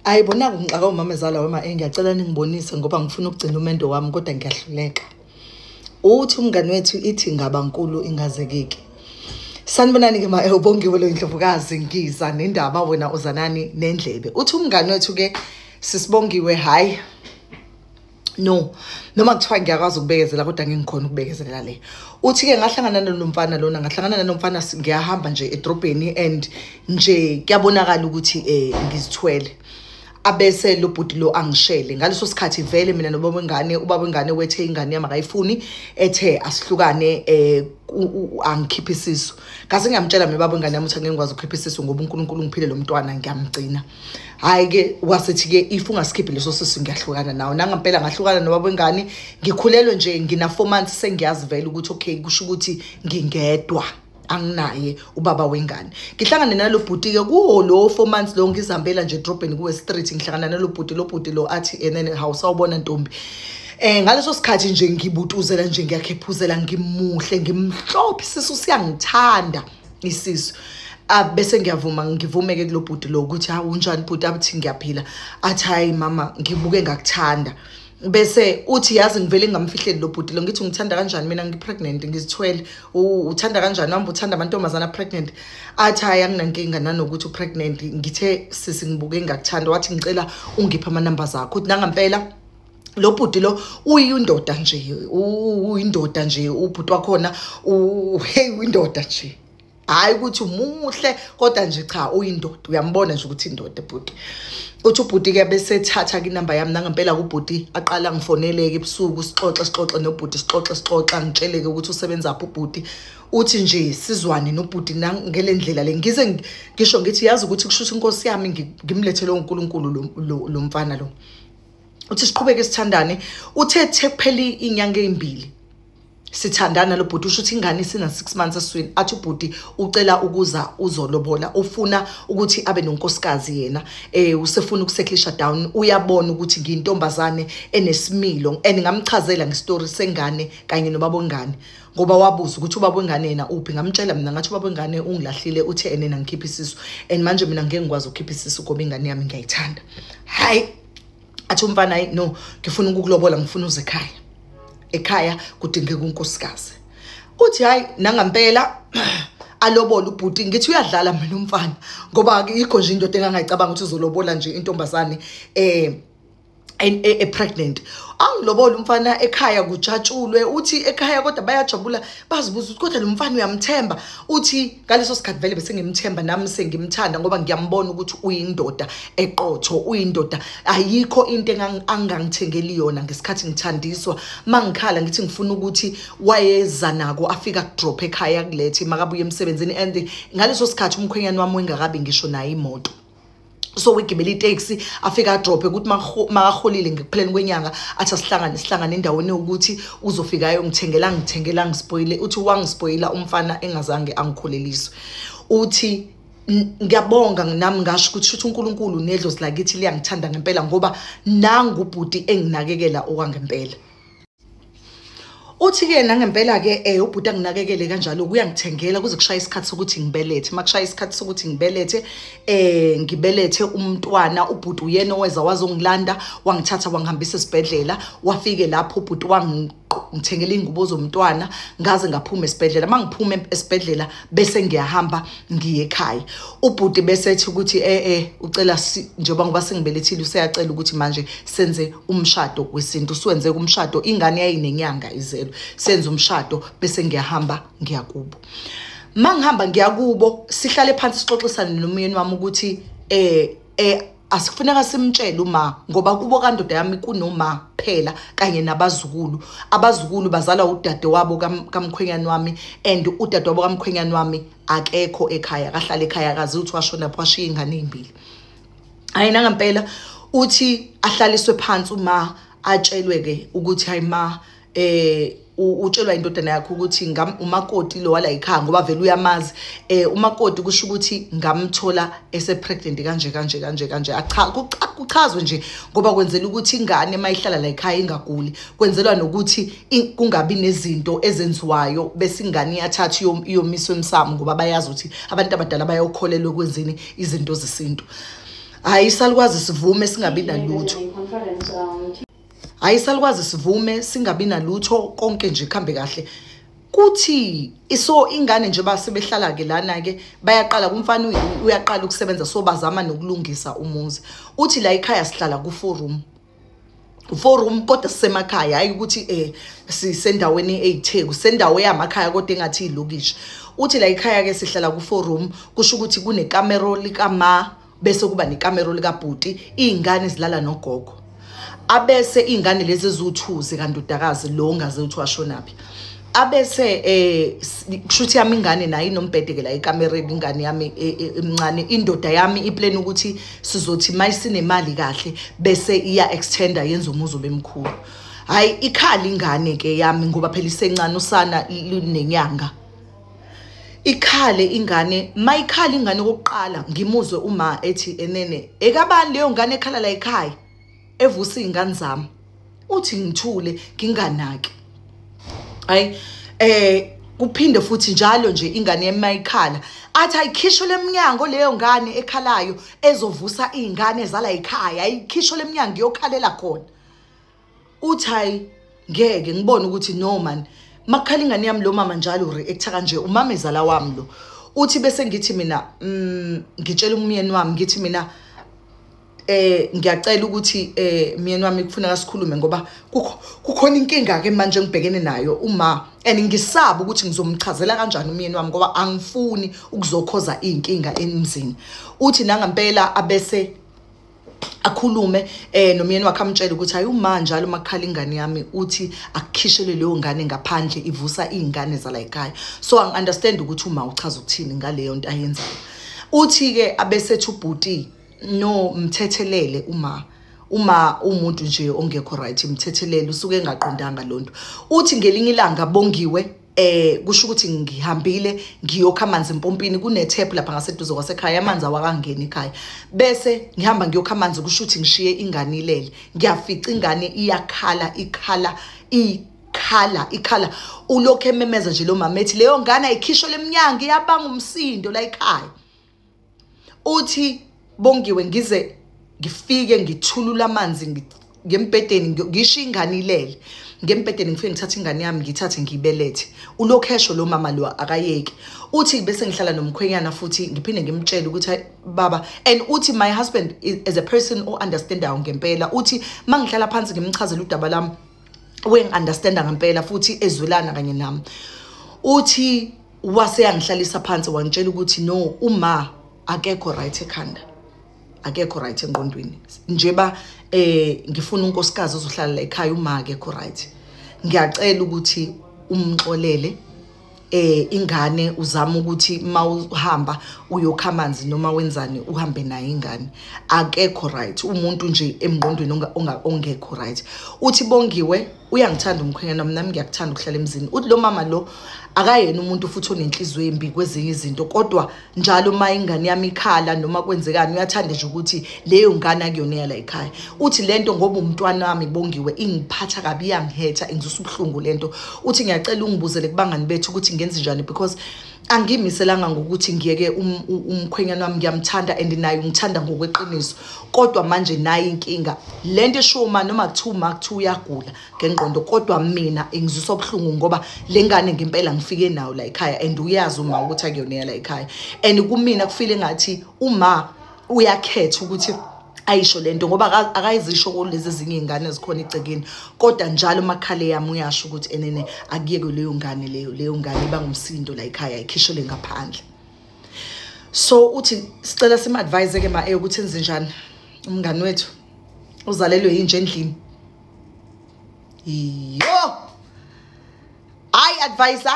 Ayibona ngixaka umamezala wema ngiyacela ningibonise ngoba ngifuna ukugcina umendo wami kodwa ngiyahluleka. Uthi umngani wethu ithi ngabankulu ingazekeki. Sanibonani ke ubongiwe lo indlovukazi ngiza nendaba wena uzanani nendlebe. Uthi umngani wethu ke sisibongiwe hayi. No, noma kuthiwa ngiyakwazi ukubekezela kodwa ngingikhona ukubekezelela le. Uthi ke ngahlangana nomfana lona ngahlangana nomfana ngiyahamba nje edrobheni and nje kuyabonakala ukuthi ngizithwele. Abese lo bhuti lo angishele ngaleso sikhathi vele mina nobaba wengane wethe ingane yami akayifuni ethe asihlukane angikhiphe isisu ngase ngiyamtshela mina baba wengane yami ukuthi angengikwazi ukukhipha isisu ngoba uNkulunkulu ngiphile lo mntwana ngiyamgcina. Hayi ke wasethi ke if ungaskiphi leso sisu ngiyahlukana nawe nangempela ngahlukana nobaba wengane ngikhulelwe nje ngina 4 months sengiyazi vele ukuthi okay kusho ukuthi ngingedwa anginaye ubaba wengane. Ngihlangana nalo bhuti ke kuwo lo 4 months lo ngizihambela nje edrobheni kuwe street ngihlangana nalo bhuti lo athi enene house awubona ntombi. Ngaleso sikhathi nje ngibutuzela nje ngiyakhephuzela ngimuhle ngimhlophe sisu siyangithanda isisu. Bese ngivume ke kulo bhuti lo ukuthi ha unjani bhuti abuthi ngiyaphila athi hayi mama ngibuke ngakuthanda. Bese uthi yazi ngivele ngamfihleli lo bhuti lo ngithi ngithanda kanjani mina ngipregnant ngizithwele uthanda kanjani nami uthanda amantombazana pregnant athi hayi anginankinga nanokuthi upregnant ngithe sisi ngibuke ngakuthanda wathi ngicela ungiphe ama numbers akho uthi nangempela lo bhuti lo uyindoda nje ubhuti wakhona uyindoda nje hayi ukuthi umuhle kodwa nje cha uyindoda uyambona nje ukuthi indoda ebhuti. Uthi ubhuti ke bese ethatha ke inamba yami nangempela kubhuti aqala ngifoneleke ebusuku sixoxe nobhuti sixoxe ngitsheleke ukuthi usebenza apho ubhuti. Uthi nje sizwane nobhuti ngelendlela le ngize ngisho ngithi yazi ukuthi kushuthi inkosi yami ngimlethele uNkulunkulu lo mfana lo. Uthi siqhubeke sithandane uthe kuphela inyanga ezimbili sithandana lo bhuti usho ukuthi ingane sina 6 months eswini athi ubhuti ucela ukuza uzolobola ufuna ukuthi abe nonkosikazi yena usefuna ukuseklisha down uyabona ukuthi ngiyintombazane enesimilo ngamchazela ngestory sengane kanye nobaba wengane ngoba wabuza ukuthi ubaba wengane yena uphi ngamtshela mina ngathi ubaba wengane ungilahlile uthe enena ngikhipha isisu and manje mina ngeke ngikwazi ukukhipha isisu ngoba ingane yami ngiyayithanda. Hayi athi umfana no ngifuna ukukulobola ngifuna uze ekhaya kudingeka unkosikazi. Uthi hayi nangempela alobola ubhuti ngithi uyadlala mina umfana ngoba ikho nje into engangayicabanga ukuthi uzolobola nje intombazane pregnant. Angilobola umfana ekhaya kujatshulwe uthi ekhaya kodwa bayajabula bazibuza ukuthi kodwa lo mfana uyamthemba. Uthi ngaleso sikhathi vele bese ngimthemba nami sengimthanda ngoba ngiyambona ukuthi uyindoda eqotho uyindoda ayikho into angangithengeli yona ngesikhathi ngithandiswa mangikhala ngithi ngifuna ukuthi wayeza nako afika kudrop ekhaya kulethe makabuye emsebenzini and ngaleso sikhathi umkhwenyana wami wengakabi ngisho nayo imoto. So wegibela itaxi afika drop ukuthi makaholile ngekupheleni kwenyanga athi asihlangane endaweni ukuthi uzofika ngithengela ngispoile uthi wangispoila umfana engazange angikholeliswe. Uthi ngiyabonga nami ngasho ukuthi uNkulunkulu nedlozi lakithi liyangithanda ngempela ngoba nangu ubhuti enginakekela okwangempela. Uthi ke nangempela ke ubhuti anginakekele kanjalo kuyangithengela kuze kushaya isikhathi sokuthi ngibelethe makushaya isikhathi sokuthi ngibelethe umntwana ubhuti uyena oweza wazongilanda wangithatha wangihambisa esibhedlela wafike lapho ubhuti ngithengela ingubo zomntwana ngaze ngaphuma esibhedlela mangiphuma esibhedlela bese ngiyahamba ngiye ekhaya. Ubhuti bese ethi ukuthi ucela njengoba ngoba sengibelethile useyacela ukuthi manje senze umshado wesintu siwenze umshado ingane yayinenyanga izelo senze umshado bese ngiyahamba ngiyakubo. Mangihamba ngiyakubo sihlale phansi sixoxisane nomyeni wami ukuthi asikufuneka simtshele uma ngoba kubo kandoda yami kunoma phela kanye abazukulu bazala udade wabo kamkhwenyana wami and udade wabo kamkhwenyana wami akekho ekhaya kahlala ekhaya akazi uthi washona phashiya ingane ezimbili. Hayi nangempela uthi ahlaliswe phansi uma atshelwe ke ukuthi hayi ma utshelwa indodana yakho ukuthi umakoti lo wala ekhaya ngoba vele uyamazi umakoti kusho ukuthi ngamthola pregnant kanje kuchazwe nje ngoba kwenzela ukuthi ingane mayihlala la ekhaya ingaguli kwenzelwa nokuthi kungabi nezinto ezenziwayo bese ingane iyathatha iyomiswa emsamo ngoba bayazi ukuthi abantu abadala bayokholelwa kwenzeni izinto zesintu. ayisalukwazi sivume singabi nalutho ayisalukwazi sivume singabi nalutho konke nje khambe kahle kuthi so ingane nje basebehlala ke lana ke bayaqala kumfana uyaqala ukusebenza so bazama nokulungisa umuzi uthi la ekhaya sihlala ku 4 room kodwa sisemakhaya hayi ukuthi sisendaweni eyitheku sendawo yamakhaya kodwa engathi ilokishi uthi la ekhaya ke sihlala ku 4 room kusho ukuthi kunekamero likama bese kuba nekamero likabhuti izingane zilala nogogo abese izingane lezi ezu2 zikandudakazi lo ngaze uthi washonaphi abese kushuthi yami ingane nayo inombhede ke la ekamereni ingane yami emncane indoda yami iplan ukuthi sizothi mayisinemali kahle bese iya extender yenza umuzi obemkhulu hayi ikhala ingane ke yami ngoba phela isencane usana linenyanga ikhale ingane mayikhala ingane kokuqala ngimuzwe uma ethi enene ekabani leyo ngane ekhala la ekhaya evusa izingane zami uthi ngithule nginganaki hayi kuphinde futhi njalo nje ingane yemayikhala athi ayikhisho leminyango leyo ngane ekhalayo ezovusa izingane ezala ekhaya ayikhisho leminyango yokhalela khona uthi hayi ngeke ngibone ukuthi no man makhala ingane yami lo mama njalo reacta kanje umama ezala wami lo uthi bese ngithi mina ngitshela umyeni wami ngithi mina ngiyacela ukuthi myeni wami kufuneka sikhulume ngoba kukhona inkinga ke manje ngibhekene nayo uma ngisaba ukuthi ngizomchazela kanjani umyeni wami ngoba angifuni ukuzokhoza inkinga emzini uthi nangampela abese akhulume nomyeni wakhe amtshela ukuthi hayi uma njalo makhala ingane yami uthi akukhishele leyo ngane ngaphandle ivusa izingane zala ekhaya so I understand ukuthi uma uchaza ukuthini ngaleyo nto ayenzayo uthi ke abese thubhuti no mthethelele uma umuntu nje ongekho right mthethelele usuke engaqondanga lonto uthi ngelinye ilanga bongiwe kusho ukuthi ngihambile ngiyokha amanzi empompini kune tap lapha ngaseduze kwasekhaya amanzi awakangena ekhaya bese ngihamba ngiyokha amanzi kusho ukuthi ngishiye ingane ilele ngiyafica ingane iyakhala ikhala ulokho ememeza nje lo mama ethi leyo ngane ayikhisho leminyango iyabanga umsindo la ekhaya uthi bongiwe ngize ngifike ngithulula amanzi ngembedeni ngisho ingane ilele ngembedeni ngifike ngithatha ingane yami ngithathe ngibelethe ulokhesho lo mama lo akayeki uthi bese ngihlala nomkhwenyana futhi ngiphinde ngimtshela ukuthi baba and uthi my husband is a person who understandayo ngempela uthi mangihlala phansi ngimchazela udaba lami wengiunderstanda ngempela futhi ezwelana kanye nami uthi waseyangihlalisa phansi wangitshela ukuthi no uma akekho right ekhanda akekho right engqondweni njeba ngifuna unkosikazi ozohlala la ekhaya uma akekho right ngiyacela ukuthi umxolele ingane uzama ukuthi mawuhamba uyokha amanzi noma wenzani uhambe nayo ingane akekho right umuntu nje emngqondweni ongekho right uthi bongiwe uyangithanda umkhwenyana nami ngiyakuthanda ukuhlala emzini uthi lo mama lo akayena umuntu futhi onenhliziyo embi kwezinye izinto kodwa njalo uma ingane yami ikhala noma kwenzekani uyathanda nje ukuthi leyo ngane akuyona yala ekhaya uthi lento ngoba umntwana wami bongiwe ingiphatha kabi yangihetha ingizisa ubhlungu lento uthi ngiyacela ungibuzele kubangani bethu ukuthi ngenze njani because angimiselanga ngokuthi ngiyeke umkhwenyana wami ngiyamthanda and naye ngithanda ngokweqiniso kodwa manje nayi inkinga lento eshoma noma kuthiwa uyagula ngengqondo kodwa mina ingizisa ubhlungu ngoba lengane ngempela ngifike nawo la ekhaya and uyazi uma ukuthi akuyona la ekhaya and kumina kufile ngathi uma uyakhetha ukuthi ayisho lento ngoba akayizisho kulezi ezinye izingane ezikhona icekeni kodwa njalo makhale yami uyasho ukuthi enene akuyeke leyo ngane leyo ngane ibangumsindo la ekhaya ikhishele ngaphandle so uthi sicela sim advise ke ukuthi enze njani umngani wethu uzalelwe yinje endlini yo I advise